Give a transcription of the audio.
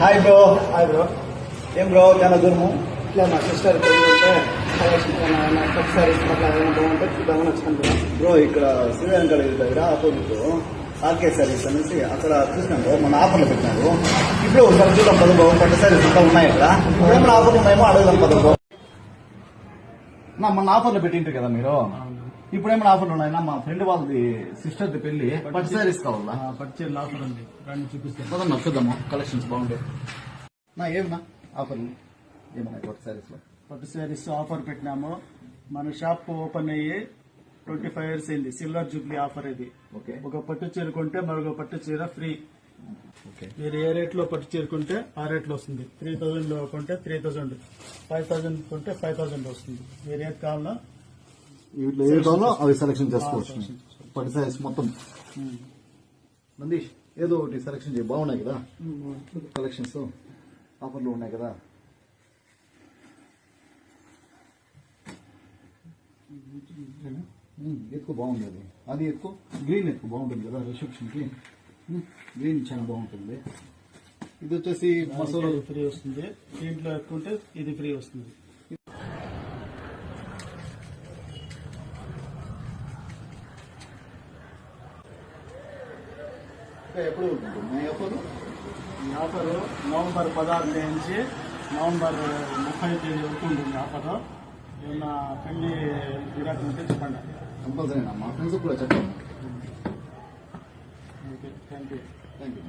Hi bro. Hi bro. ఏం bro చాలా దూరము? ఇట్లా మా సిస్టర్ ఉంటే కొత్త సారీస్ అట్లా ఏమైనా బాగుంటే చూద్దామని వచ్చాను బ్రో. బ్రో ఇక్కడ శ్రీరంగ దగ్గర ఆపోజిట్ ఆర్కే సారీస్ అనేసి అక్కడ చూసినాం బ్రో, మన ఆఫర్లు పెట్టినారు. ఇప్పుడు ఒకసారి చూద్దాం పద బ్రో, పట్టు సారీస్ ఇంకా ఉన్నాయి ఇక్కడ. ఏమైనా ఆఫర్లు ఉన్నాయేమో అడుగుదాం పద బ్రో. నా మన ఆఫర్లు పెట్టింటారు కదా మీరు, ఇప్పుడు ఏమైనా ఆఫర్లు ఉన్నాయన్నా? మా ఫ్రెండ్ వాళ్ళది సిస్టర్ది పెళ్లి, పట్టు సారీస్ కావాలా? పట్టుచీరలు ఆఫర్ ఉంది, రండి చూపిస్తాను. పదన్నా చూద్దాము, కలెక్షన్స్ బాగుంటాయి. నా ఏమన్నా ఆఫర్లు ఏమన్నా పట్టు సారీస్ లో? పట్టు సారీస్ ఆఫర్ పెట్టినాము. మన షాప్ ఓపెన్ అయ్యి 25 years అయింది. సిల్వర్ జూబ్లీ ఆఫర్ ఇది. ఓకే ఒక పట్టు చీర కొంటే మరొక పట్టు చీర ఫ్రీ. ఓకే. మీరు ఏ రేట్ లో పట్టు చీర కొంటే ఆ రేట్ లో వస్తుంది. 3000 లో కొంటే 3000, 5000 కొంటే 5000 వస్తుంది. మీరు ఏది కావాలో వీటిలో ఏ కావాలో అవి సెలెక్షన్ చేసుకోవచ్చు. పట్టు సారీస్ మొత్తం నందీష్ ఏదో ఒకటి సెలెక్షన్ చేయి, బాగున్నాయి కదా కలెక్షన్స్, ఆఫర్లు ఉన్నాయి కదా. ఎక్కువ బాగుంది అది, అది ఎక్కువ గ్రీన్ ఎక్కువ బాగుంటుంది కదా రిసెప్షన్ కి. గ్రీన్ చాలా బాగుంటుంది. ఇది వచ్చేసి మసాలా ఫ్రీ వస్తుంది. దీంట్లో ఎక్కువ ఉంటే ఇది ఫ్రీ వస్తుంది. ఎప్పుడు ఉంటుంది ఆఫర్? ఈ ఆఫర్ నవంబర్ 16 నుంచి నవంబర్ 30 వరకు ఉంటుంది ఆఫర్. ఏమన్నా పెళ్లి విరాట్ ఉంటే చెప్పండి. కంపల్సరీ మా ఫ్రెండ్స్ కూడా చెప్పండి. Okay, thank you. Thank you.